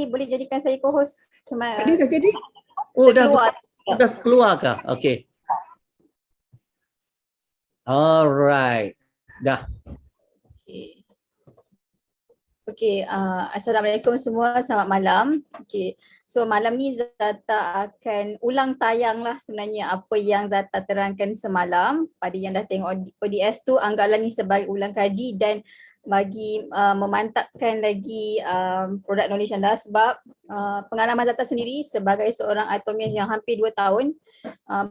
boleh jadikan saya co-host Dia dah jadi? Oh, dah keluar. keluar kah? Okey. Alright. Dah. Okey, Assalamualaikum semua, selamat malam. Okey, so malam ni Zata akan ulang tayang lah sebenarnya apa yang Zata terangkan semalam. Pada yang dah tengok ODS tu, anggaplah ni sebagai ulang kaji dan bagi memantapkan lagi produk knowledge anda sebab pengalaman Zata sendiri sebagai seorang atomis yang hampir 2 tahun,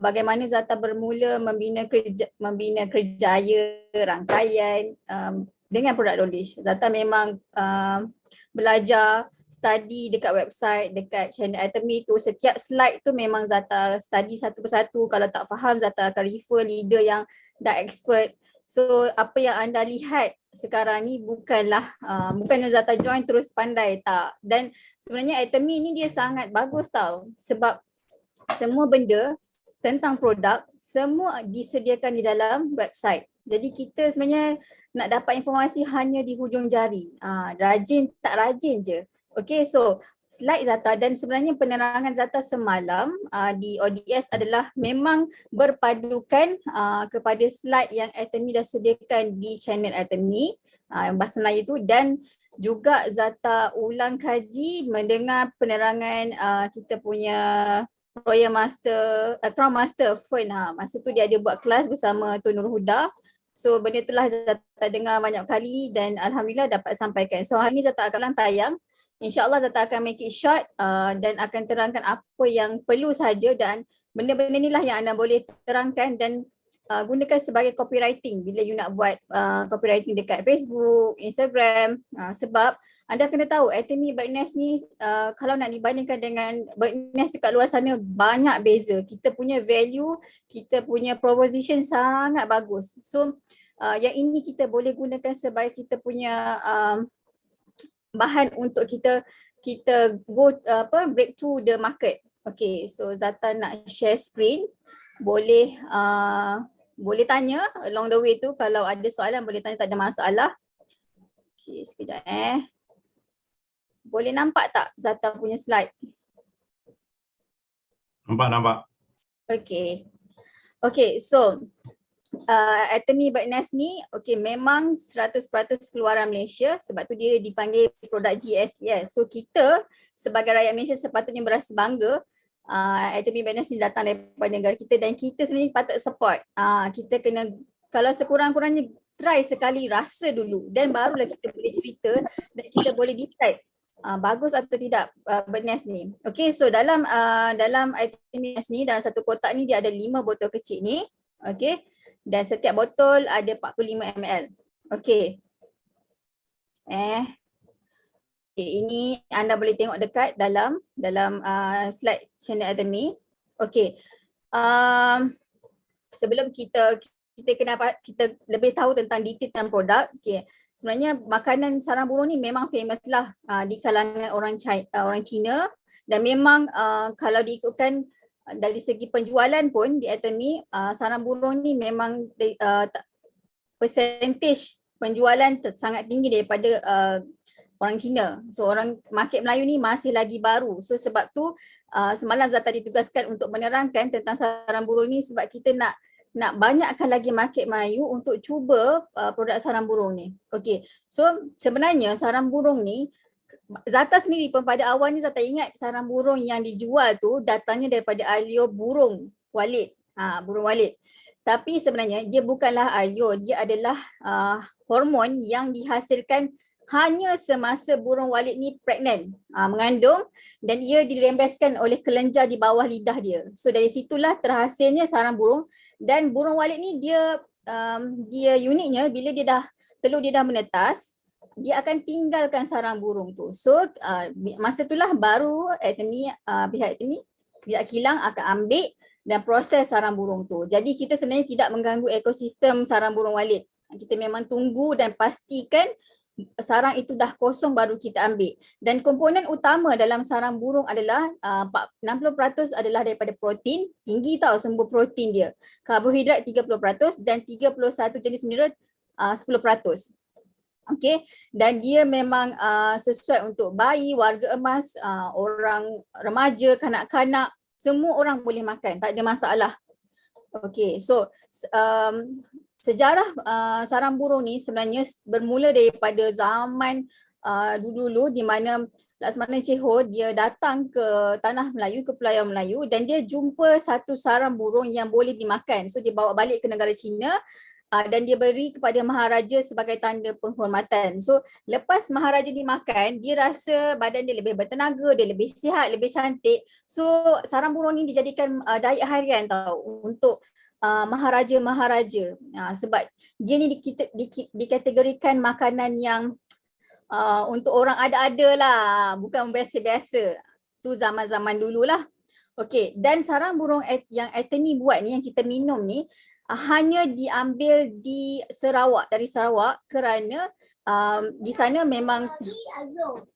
bagaimana Zata bermula membina kerjaya rangkaian dengan produk knowledge. Zata memang belajar, study dekat website, dekat channel Atomy tu. Setiap slide tu memang Zata study satu persatu. Kalau tak faham, Zata akan refer leader yang dah expert. So apa yang anda lihat sekarang ni bukanlah bukannya Zata join terus pandai, tak. Dan sebenarnya Atomy ni dia sangat bagus tau. Sebab semua benda tentang produk semua disediakan di dalam website. Jadi kita sebenarnya nak dapat informasi hanya di hujung jari. Rajin tak rajin je. Okay, so slide Zata dan sebenarnya penerangan Zata semalam di ODS adalah memang berpadukan kepada slide yang Atomy dah sediakan di channel Atomy, bahasa Melayu tu, dan juga Zata ulang kaji mendengar penerangan kita punya Royal Master, Crown Master Fern. Masa tu dia ada buat kelas bersama Tun Nur Huda. So benda itulah Zata dengar banyak kali dan Alhamdulillah dapat sampaikan. So hari ni Zata akan tayang. InsyaAllah Zata akan make it short dan akan terangkan apa yang perlu saja dan benda-benda inilah yang anda boleh terangkan dan gunakan sebagai copywriting bila you nak buat copywriting dekat Facebook, Instagram, sebab anda kena tahu Atomy Birdnest ni kalau nak dibandingkan dengan Birdnest dekat luar sana banyak beza. Kita punya value, kita punya proposition sangat bagus. So yang ini kita boleh gunakan sebagai kita punya bahan untuk kita break through the market. Okay, so Zata nak share screen. Boleh tanya along the way tu, kalau ada soalan boleh tanya, tak ada masalah. Okay, sekejap Boleh nampak tak Zata punya slide? Nampak. Okay, so Atomy Birdnest ni memang 100% keluaran Malaysia, sebab tu dia dipanggil produk GSPS. So kita sebagai rakyat Malaysia sepatutnya berasa bangga Atomy Birdnest ni datang daripada negara kita dan kita sebenarnya patut support. Kita kena, kalau sekurang-kurangnya try sekali, rasa dulu dan barulah kita boleh cerita dan kita boleh decide bagus atau tidak Birdnest ni. Okay, so dalam Atomy Birdnest ni, dalam satu kotak ni dia ada 5 botol kecil ni. Okay, dan setiap botol ada 45 ml. Okay. Ini anda boleh tengok dekat dalam slide channel Atomy. Okay. Sebelum kita lebih tahu tentang detail tentang produk, okay. Sebenarnya makanan sarang burung ni memang famous lah di kalangan orang Cina dan memang kalau diikutkan dari segi penjualan pun di Atomy, sarang burung ni memang percentage penjualan sangat tinggi daripada orang Cina. So orang market Melayu ni masih lagi baru. So sebab tu semalam Zata ditugaskan untuk menerangkan tentang sarang burung ni sebab kita nak banyakkan lagi market Melayu untuk cuba produk sarang burung ni. Okay, so sebenarnya sarang burung ni Zata sendiri pun pada awalnya Zata ingat sarang burung yang dijual tu datangnya daripada alio burung walit. Burung walit. Tapi sebenarnya dia bukanlah alio, dia adalah hormon yang dihasilkan hanya semasa burung walit ni pregnant, mengandung, dan ia dirembeskan oleh kelenjar di bawah lidah dia. So dari situlah terhasilnya sarang burung, dan burung walit ni dia uniknya bila telur dia dah menetas, dia akan tinggalkan sarang burung tu. So masa itulah baru pihak Atomy, pihak kilang akan ambil dan proses sarang burung tu. Jadi kita sebenarnya tidak mengganggu ekosistem sarang burung walit. Kita memang tunggu dan pastikan sarang itu dah kosong baru kita ambil. Dan komponen utama dalam sarang burung adalah 60% adalah daripada protein, tinggi tau sumber protein dia. Karbohidrat 30% dan 31 jenis mineral 10%. Okey, dan dia memang sesuai untuk bayi, warga emas, orang remaja, kanak-kanak, semua orang boleh makan, tak ada masalah. Okey, so sejarah sarang burung ni sebenarnya bermula daripada zaman dulu-dulu di mana Laksamana Chehor dia datang ke tanah Melayu, ke Pulau Melayu dan dia jumpa satu sarang burung yang boleh dimakan. So dia bawa balik ke negara China dan dia beri kepada Maharaja sebagai tanda penghormatan. So lepas Maharaja dimakan, dia rasa badan dia lebih bertenaga, dia lebih sihat, lebih cantik. So sarang burung ni dijadikan diet harian tau untuk Maharaja-Maharaja. Sebab dia ni dikategorikan makanan yang untuk orang ada-ada lah, bukan biasa-biasa. Tu zaman-zaman dululah. Okey, dan sarang burung yang Anthony buat ni, yang kita minum ni, hanya diambil di Sarawak, dari Sarawak kerana di sana memang kejap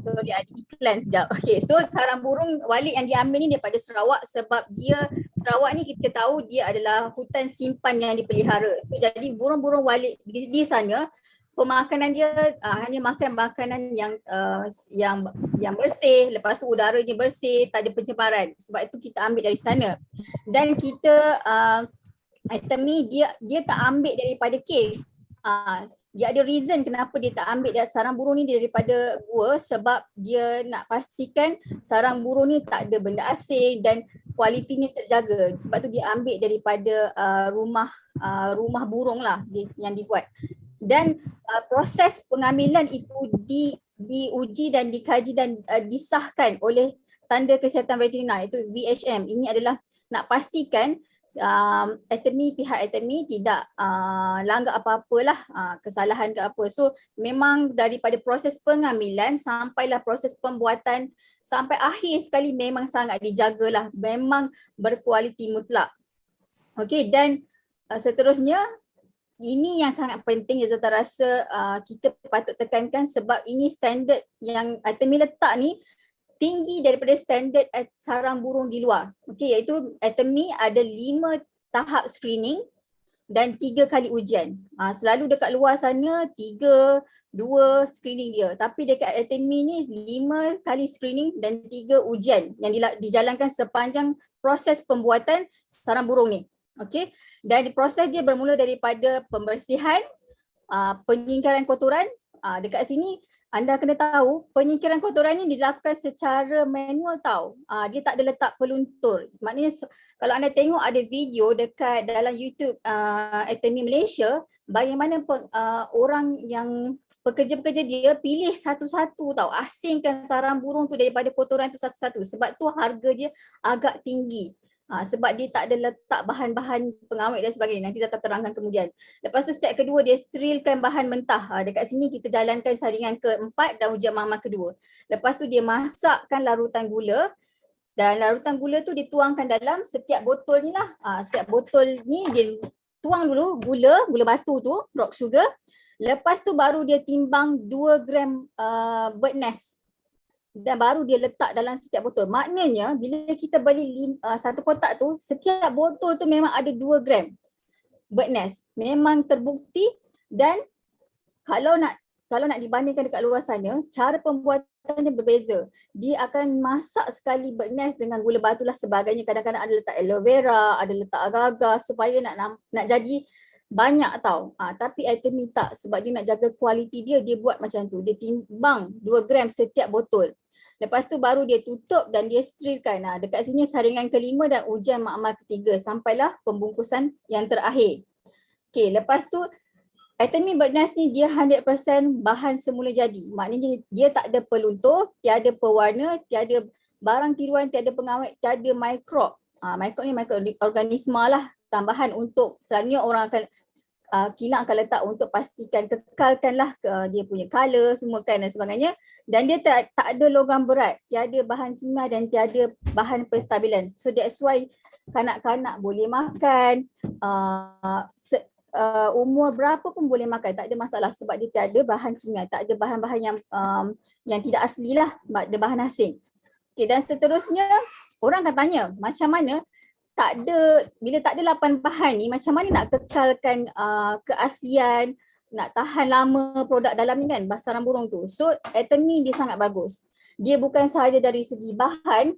So dia ada iklan sekejap. Okay, so sarang burung Walid yang diambil ni daripada Sarawak sebab Sarawak ni kita tahu dia adalah hutan simpan yang dipelihara. So jadi burung-burung Walid di sana pemakanan dia hanya makan makanan yang bersih, lepas tu udara dia bersih, tak ada pencemaran. Sebab itu kita ambil dari sana. Dan kita item ni dia tak ambil daripada cave. Dia ada reason kenapa dia tak ambil sarang burung ni daripada gua, sebab dia nak pastikan sarang burung ni tak ada benda asing dan kualitinya terjaga. Sebab tu dia ambil daripada rumah burung lah yang dibuat. Dan proses pengambilan itu diuji dan dikaji dan disahkan oleh Tanda Kesihatan Veteriner, itu VHM. Ini adalah nak pastikan pihak Atomy tidak langgar apa-apalah kesalahan ke apa. So memang daripada proses pengambilan sampailah proses pembuatan sampai akhir sekali memang sangat dijagalah, memang berkualiti mutlak. Okey, dan seterusnya ini yang sangat penting yang Zata rasa kita patut tekankan, sebab ini standard yang Atomy letak ni tinggi daripada standard sarang burung di luar. Okey, iaitu Atomy ada 5 tahap screening dan 3 kali ujian. Selalu dekat luar sana 3, 2 screening dia. Tapi dekat Atomy ni 5 kali screening dan 3 ujian yang dijalankan sepanjang proses pembuatan sarang burung ni. Okey, dan proses dia bermula daripada pembersihan, penyingkaran kotoran. Dekat sini anda kena tahu penyingkiran kotoran ni dilakukan secara manual tau. Dia tak ada letak peluntur. Maknanya kalau anda tengok ada video dekat dalam YouTube Atomy Malaysia, bagaimana orang yang pekerja-pekerja dia pilih satu-satu tau, asingkan sarang burung tu daripada kotoran tu satu-satu. Sebab tu harga dia agak tinggi. Sebab dia tak ada letak bahan-bahan pengawet dan sebagainya. Nanti saya terangkan kemudian. Lepas tu step kedua, dia sterilkan bahan mentah. Dekat sini kita jalankan saringan keempat dan ujian mama kedua. Lepas tu dia masakkan larutan gula. Dan larutan gula tu dituangkan dalam setiap botol ni lah. Setiap botol ni dia tuang dulu gula batu tu, rock sugar. Lepas tu baru dia timbang 2 gram bird nest. Dan baru dia letak dalam setiap botol. Maknanya bila kita beli satu kotak tu, setiap botol tu memang ada 2 gram bird nest. Memang terbukti. Dan kalau nak dibandingkan dekat luar sana, cara pembuatannya berbeza. Dia akan masak sekali bird nest dengan gula batu lah sebagainya. Kadang-kadang ada letak aloe vera, ada letak agar-agar supaya nak jadi banyak tau. Tapi Atomy tak, sebab dia nak jaga kualiti dia buat macam tu. Dia timbang 2 gram setiap botol. Lepas tu baru dia tutup dan dia sterilkan. Dekat sini saringan kelima dan ujian makmal ketiga sampailah pembungkusan yang terakhir. Okey, lepas tu Atomy bird nest ni dia 100% bahan semula jadi. Maknanya dia tak ada peluntur, tiada pewarna, tiada barang tiruan, tiada pengawet, tiada mikrob. Mikrob ni mikroorganisma lah, tambahan untuk selalunya orang akan kilang akan letak untuk pastikan kekalkanlah dia punya color semua kan dan sebagainya, dan dia tak ada logam berat, tiada bahan kimia dan tiada bahan penstabilan. So that's why kanak-kanak boleh makan, umur berapa pun boleh makan, tak ada masalah sebab dia tak ada bahan kimia, tak ada bahan-bahan yang tidak asli lah, ada bahan asing. Okay, dan seterusnya orang akan tanya macam mana bila tak ada 8 bahan ni, macam mana nak kekalkan keaslian, nak tahan lama produk dalam ni kan, sarang burung tu. So Atom ni dia sangat bagus. Dia bukan sahaja dari segi bahan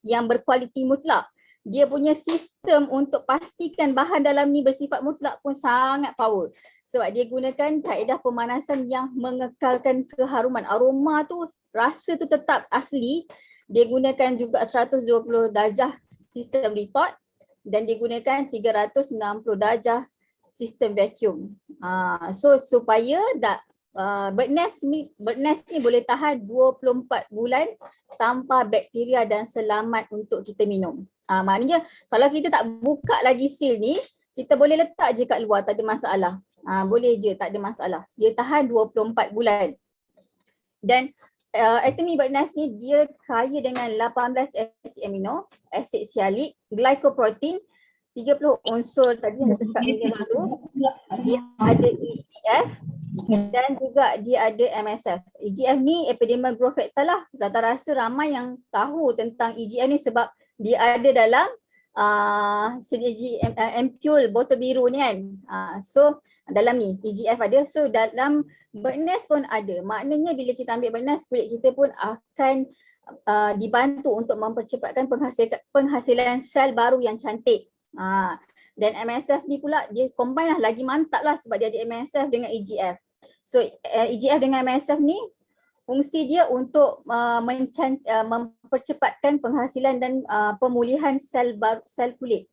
yang berkualiti mutlak, dia punya sistem untuk pastikan bahan dalam ni bersifat mutlak pun sangat power. Sebab dia gunakan kaedah pemanasan yang mengekalkan keharuman. Aroma tu, rasa tu tetap asli. Dia gunakan juga 120 darjah sistem retort dan digunakan 360 darjah sistem vacuum. So supaya bird nest ni boleh tahan 24 bulan tanpa bakteria dan selamat untuk kita minum. Maknanya kalau kita tak buka lagi seal ni, kita boleh letak je kat luar, tak ada masalah. Boleh je, tak ada masalah. Dia tahan 24 bulan. Dan Atomy bird nest ni dia kaya dengan 18 asid amino, asid sialik, glycoprotein, 30 unsur tadi yang saya cakap mineral tu. Dia ada EGF dan juga dia ada MSF. EGF ni epidermal growth factor lah. Zata rasa ramai yang tahu tentang EGF ni sebab dia ada dalam ampule botol biru ni kan. So dalam ni EGF ada. So dalam bird nest pun ada. Maknanya bila kita ambil bird nest, kulit kita pun akan dibantu untuk mempercepatkan penghasilan sel baru yang cantik. Dan MSF ni pula dia combine lah, lagi mantap lah sebab dia ada MSF dengan EGF. So EGF dengan MSF ni fungsi dia untuk mempercepatkan penghasilan dan pemulihan sel kulit.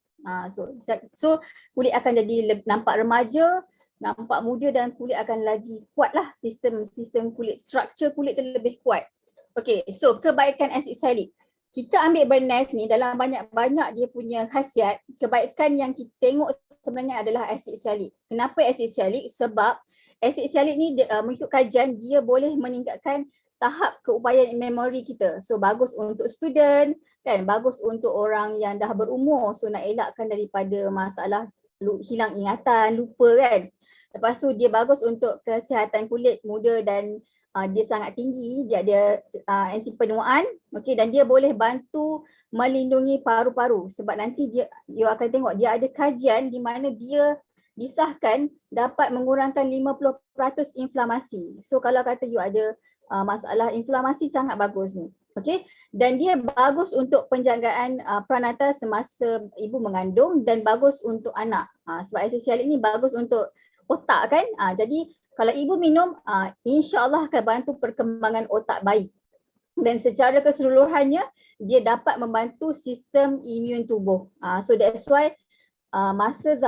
So kulit akan jadi nampak remaja, nampak muda dan kulit akan lagi kuat lah, sistem kulit, structure kulit tu lebih kuat. Okay, so kebaikan asid sialik. Kita ambil bird nest ni dalam banyak-banyak dia punya khasiat. Kebaikan yang kita tengok sebenarnya adalah asid sialik. Kenapa asid sialik? Sebab asid sialik ni mengikut kajian dia boleh meningkatkan tahap keupayaan memori kita. So bagus untuk student kan, bagus untuk orang yang dah berumur. So nak elakkan daripada masalah hilang ingatan, lupa kan. Lepas tu dia bagus untuk kesihatan kulit muda dan dia sangat tinggi, dia ada anti penuaan, okey, dan dia boleh bantu melindungi paru-paru sebab nanti you akan tengok dia ada kajian di mana dia disahkan dapat mengurangkan 50% inflamasi. So kalau kata you ada masalah inflamasi, sangat bagus ni. Okey, dan dia bagus untuk penjagaan pranata semasa ibu mengandung dan bagus untuk anak. Sebab asid sialik ni bagus untuk otak kan. Jadi kalau ibu minum, insya-Allah akan bantu perkembangan otak bayi. Dan secara keseluruhannya, dia dapat membantu sistem imun tubuh. So that's why masa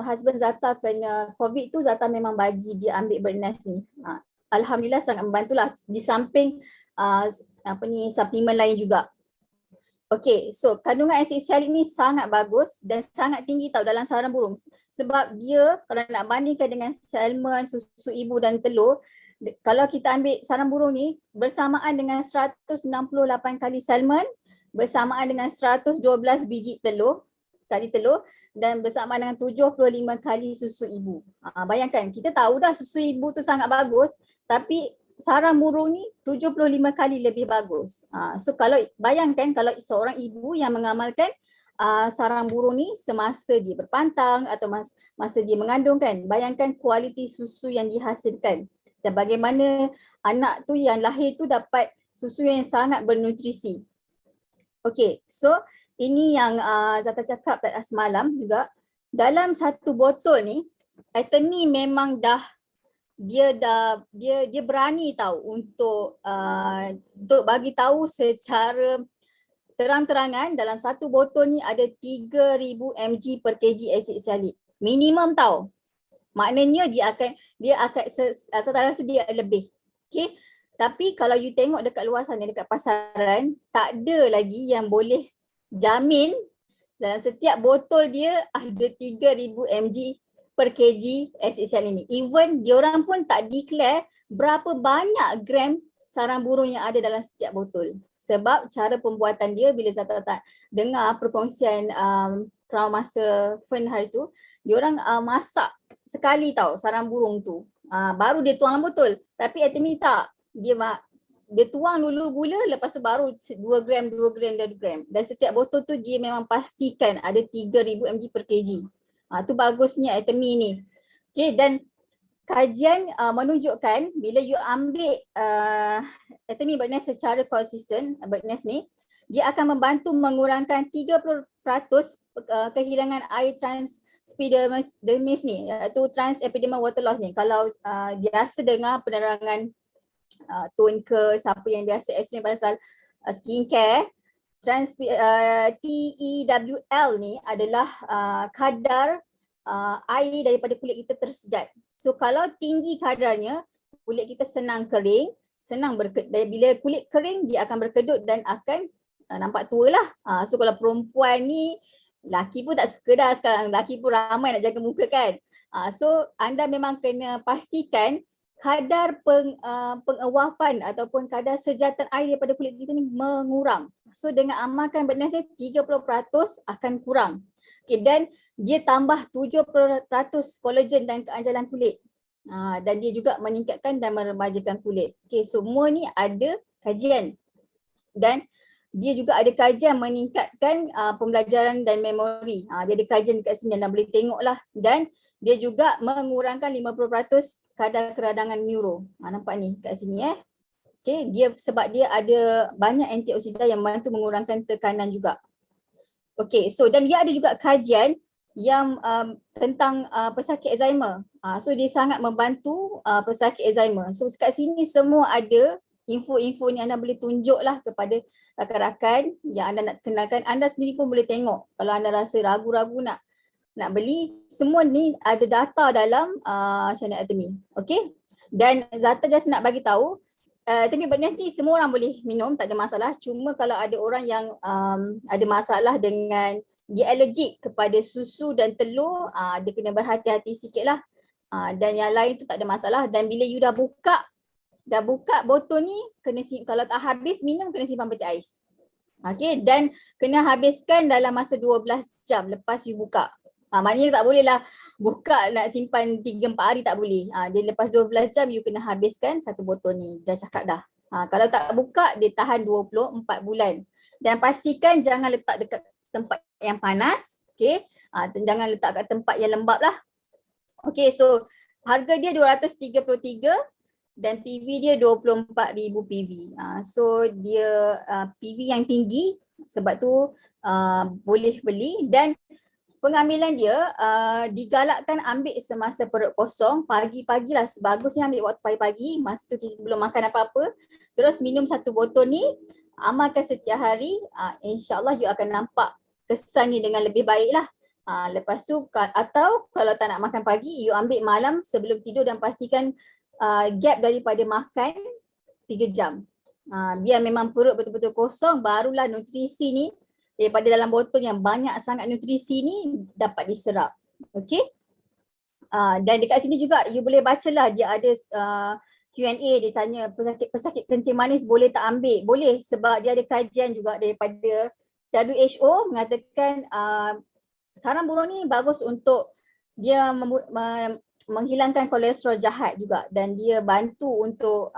husband Zata kena COVID tu, Zata memang bagi dia ambil bird nest ni. Alhamdulillah sangat membantulah di samping suplemen lain juga. Okay, so kandungan asid sialik ni sangat bagus dan sangat tinggi tau dalam sarang burung. Sebab dia kalau nak bandingkan dengan salmon, susu ibu dan telur, kalau kita ambil sarang burung ni bersamaan dengan 168 kali salmon, bersamaan dengan 112 biji telur, dan bersamaan dengan 75 kali susu ibu. Bayangkan, kita tahu dah susu ibu tu sangat bagus, tapi sarang burung ni 75 kali lebih bagus. So kalau bayangkan kalau seorang ibu yang mengamalkan sarang burung ni semasa dia berpantang atau masa dia mengandung kan, bayangkan kualiti susu yang dihasilkan dan bagaimana anak tu yang lahir tu dapat susu yang sangat bernutrisi. Okay, so ini yang Zata cakap semalam juga. Dalam satu botol ni, Atom ni memang dia berani tahu untuk bagi tahu secara terang-terangan dalam satu botol ni ada 3000 mg per kg asid sialik. Minimum tahu. Maknanya dia akan saya rasa dia lebih. Okay. Tapi kalau you tengok dekat luar sana, dekat pasaran, tak ada lagi yang boleh jamin dalam setiap botol dia ada 3000 mg per kg SHCl ini. Even diorang pun tak declare berapa banyak gram sarang burung yang ada dalam setiap botol. Sebab cara pembuatan dia, bila Zata tak dengar perkongsian Crown Master Fern hari tu, diorang masak sekali tau sarang burung tu. Baru dia tuang dalam botol. Tapi Atomy tak. Dia tuang dulu gula, lepas tu baru 2 gram, 2 gram, 2 gram. Dan setiap botol tu dia memang pastikan ada 3000 mg per kg. Tu bagusnya Atomy ni. Okay, dan kajian menunjukkan bila you ambil Atomy bird nest secara konsisten, bird nest ni, dia akan membantu mengurangkan 30% kehilangan air transepidermis ni, iaitu transepidermal water loss ni. Kalau biasa dengar penerangan Tun ke siapa yang biasa explain pasal skincare, TEWL ni adalah kadar air daripada kulit kita tersejat. So kalau tinggi kadarnya, kulit kita senang kering, bila kulit kering dia akan berkedut dan akan nampak tua lah. So kalau perempuan ni, laki pun tak suka dah sekarang, laki pun ramai nak jaga muka kan. So anda memang kena pastikan kadar pengawapan ataupun kadar sejatan air daripada kulit kita ni mengurang. So dengan amalkan bird nest ni 30% akan kurang. Okay, dan dia tambah 70% kolagen dan keanjalan kulit. Dan dia juga meningkatkan dan meremajakan kulit. Okay, semua ni ada kajian. Dan dia juga ada kajian meningkatkan pembelajaran dan memori. Dia ada kajian dekat sini dan boleh tengok lah. Dan dia juga mengurangkan 50% kadar keradangan neuro. Nampak ni kat sini Okay, sebab dia ada banyak antioksidan yang membantu mengurangkan tekanan juga. Okay, so dan dia ada juga kajian yang tentang pesakit Alzheimer. So dia sangat membantu pesakit Alzheimer. So kat sini semua ada info-info ni, anda boleh tunjuklah kepada rakan-rakan yang anda nak kenalkan. Anda sendiri pun boleh tengok kalau anda rasa ragu-ragu nak beli. Semua ni ada data dalam channel Atomy. Okay, dan Zata just nak bagi tahu Atomy bird nest ni semua orang boleh minum, tak ada masalah. Cuma kalau ada orang yang ada masalah dengan dia allergic kepada susu dan telur, dia kena berhati-hati sikit lah. Dan yang lain tu tak ada masalah. Dan bila you dah buka botol ni, kalau tak habis minum, kena simpan peti ais. Okay, dan kena habiskan dalam masa 12 jam lepas you buka. Maknanya tak boleh lah buka nak simpan 3-4 hari, tak boleh. Dia lepas 12 jam you kena habiskan satu botol ni. Dah cakap dah. Kalau tak buka dia tahan 24 bulan. Dan pastikan jangan letak dekat tempat yang panas. Okay. Jangan letak kat tempat yang lembap lah. Okay, so harga dia 233 dan PV dia 24,000 PV. So dia PV yang tinggi, sebab tu boleh beli. Dan pengambilan dia digalakkan ambil semasa perut kosong, pagi-pagi lah. Sebagusnya ambil waktu pagi-pagi, masa tu kita belum makan apa-apa. Terus minum satu botol ni, amalkan setiap hari, insyaAllah you akan nampak kesan ni dengan lebih baik lah. Lepas tu, atau kalau tak nak makan pagi, you ambil malam sebelum tidur dan pastikan gap daripada makan 3 jam. Biar memang perut betul-betul kosong, barulah nutrisi ni daripada dalam botol yang banyak sangat nutrisi ni dapat diserap. Okay. Dan dekat sini juga you boleh bacalah, dia ada Q&A, dia tanya pesakit kencing manis boleh tak ambil? Boleh, sebab dia ada kajian juga daripada WHO mengatakan sarang burung ni bagus untuk dia menghilangkan kolesterol jahat juga, dan dia bantu untuk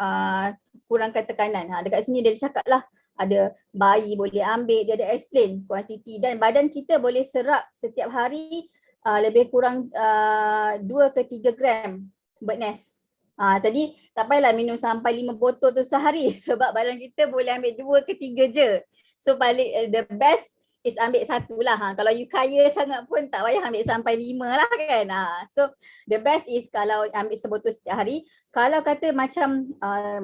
kurangkan tekanan. Dekat sini dia cakap lah, ada bayi boleh ambil, dia ada explain kuantiti, dan badan kita boleh serap setiap hari lebih kurang 2 ke 3 gram bird nest. Jadi tak payahlah minum sampai 5 botol tu sehari sebab badan kita boleh ambil 2 ke 3 je. So paling the best is ambil 1 lah. Kalau you kaya sangat pun tak payah ambil sampai 5 lah kan. So the best is kalau ambil sebotol setiap hari. Kalau kata macam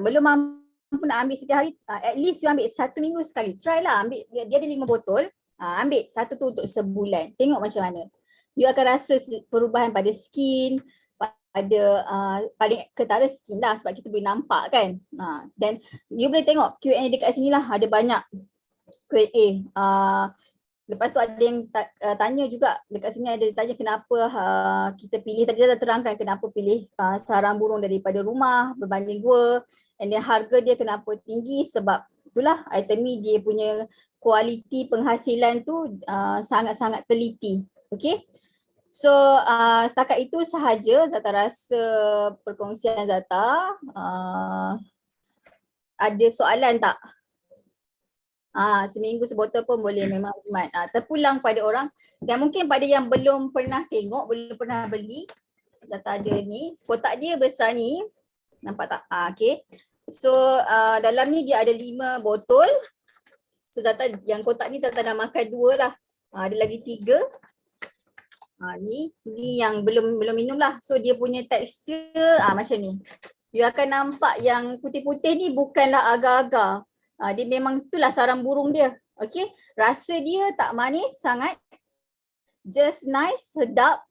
belum mampu nak ambil setiap hari, at least you ambil 1 minggu sekali. Try lah ambil, dia ada 5 botol, ambil satu tu untuk sebulan. Tengok macam mana. You akan rasa perubahan pada skin, pada paling ketara skin lah sebab kita boleh nampak kan. Dan you boleh tengok Q&A dekat sini lah, ada banyak Q&A. Lepas tu ada yang tanya juga dekat sini, ada tanya kenapa kita pilih, tadi dah terangkan kenapa pilih sarang burung daripada rumah berbanding gua, and then harga dia kenapa tinggi, sebab itulah item ni dia punya kualiti penghasilan tu sangat-sangat teliti. Okay, so setakat itu sahaja Zata rasa perkongsian Zata. Ada soalan tak? Seminggu sebotol pun boleh, memang khidmat. Terpulang pada orang, dan mungkin pada yang belum pernah tengok, belum pernah beli, Zata ada ni, kotak dia besar ni, nampak tak? Okay. So dalam ni dia ada 5 botol. So Zata, yang kotak ni Zata dah makan 2 lah. Ada lagi 3. Ni yang belum minum lah. So dia punya tekstur macam ni. You akan nampak yang putih-putih ni bukanlah agar-agar. Dia memang itulah sarang burung dia. Okay. Rasa dia tak manis sangat. Just nice, sedap.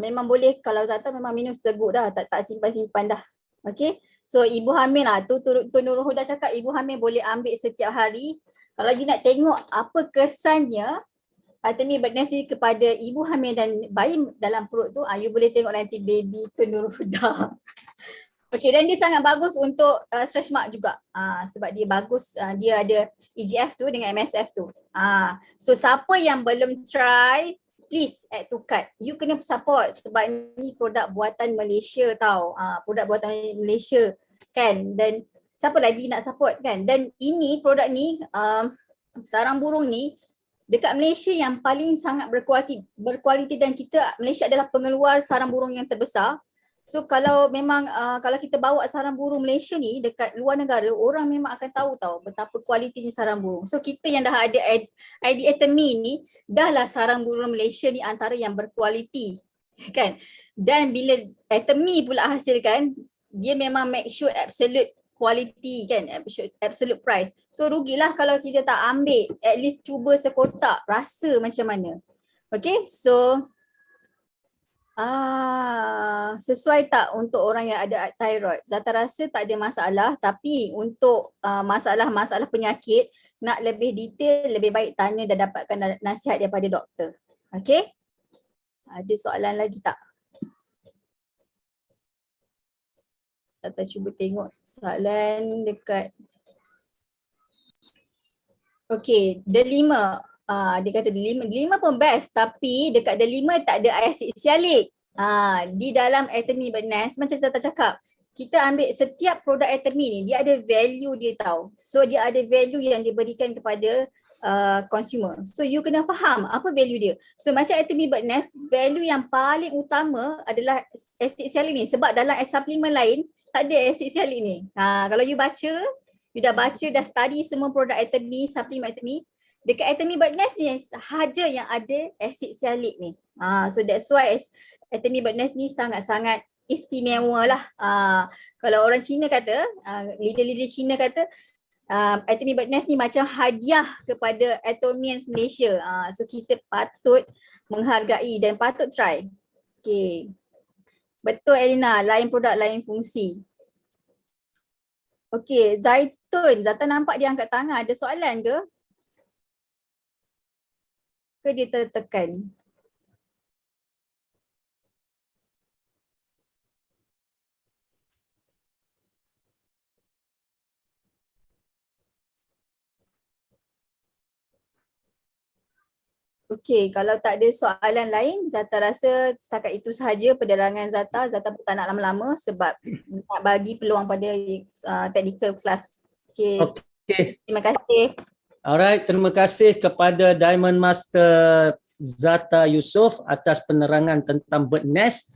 Memang boleh, kalau Zata memang minum seteguk dah. Tak simpan-simpan dah. Okay. So ibu hamil tu Nurul Huda cakap ibu hamil boleh ambil setiap hari. Kalau you nak tengok apa kesannya Artemi Bird Nest ni kepada ibu hamil dan bayi dalam perut tu, you boleh tengok nanti baby Tun Nurul Huda. Okay, dan dia sangat bagus untuk stretch mark juga. Sebab dia bagus, dia ada EGF tu dengan MSF tu. So siapa yang belum try, please add to cart. You kena support sebab ni produk buatan Malaysia tau. Produk buatan Malaysia kan. Dan siapa lagi nak support kan. Dan ini produk ni, sarang burung ni dekat Malaysia yang paling sangat berkualiti dan Malaysia adalah pengeluar sarang burung yang terbesar. So kalau memang kalau kita bawa sarang burung Malaysia ni dekat luar negara, orang memang akan tahu betapa kualitinya sarang burung. So kita yang dah ada ID Atomy ni, dah lah sarang burung Malaysia ni antara yang berkualiti kan. Dan bila Atomy pula hasilkan, dia memang make sure absolute quality kan, absolute price. So rugilah kalau kita tak ambil, at least cuba sekotak, rasa macam mana. Okay, so sesuai tak untuk orang yang ada thyroid? Zata rasa tak ada masalah, tapi untuk masalah-masalah penyakit, nak lebih detail, lebih baik tanya dan dapatkan nasihat daripada doktor. Okay? Ada soalan lagi tak? Zata cuba tengok soalan dekat. Okay, The 5. Dia kata The 5 pun best, tapi dekat The 5 tak ada asid sialik. Di dalam Atomy Bird Nest, macam Zata cakap, kita ambil setiap produk Atomy ni, dia ada value dia tahu. So dia ada value yang diberikan kepada consumer. So you kena faham apa value dia. So macam Atomy Bird Nest, value yang paling utama adalah asid sialik ni. Sebab dalam suplemen lain, tak ada asid sialik ni. Kalau you baca, you dah study semua produk Atomy, suplemen Atomy, dekat Atomy Bird Nest ni sahaja yang ada asid sialik ni. So that's why Atomy Bird Nest ni sangat-sangat istimewa lah. Kalau orang Cina kata, leader-leader Cina kata, Atomy Bird Nest ni macam hadiah kepada Atomians Malaysia. So kita patut menghargai dan patut try. Okay. Betul Elina, lain produk lain fungsi. Okay, Zaitun, Zata nampak dia angkat tangan. Ada soalan ke? Ke dia tertekan? Okey, kalau tak ada soalan lain, Zata rasa setakat itu sahaja penerangan Zata. Zata pun tak nak lama-lama sebab nak bagi peluang pada technical class. Okey. Okay. Terima kasih. Alright, terima kasih kepada Diamond Master Zata Yusof atas penerangan tentang Bird Nest.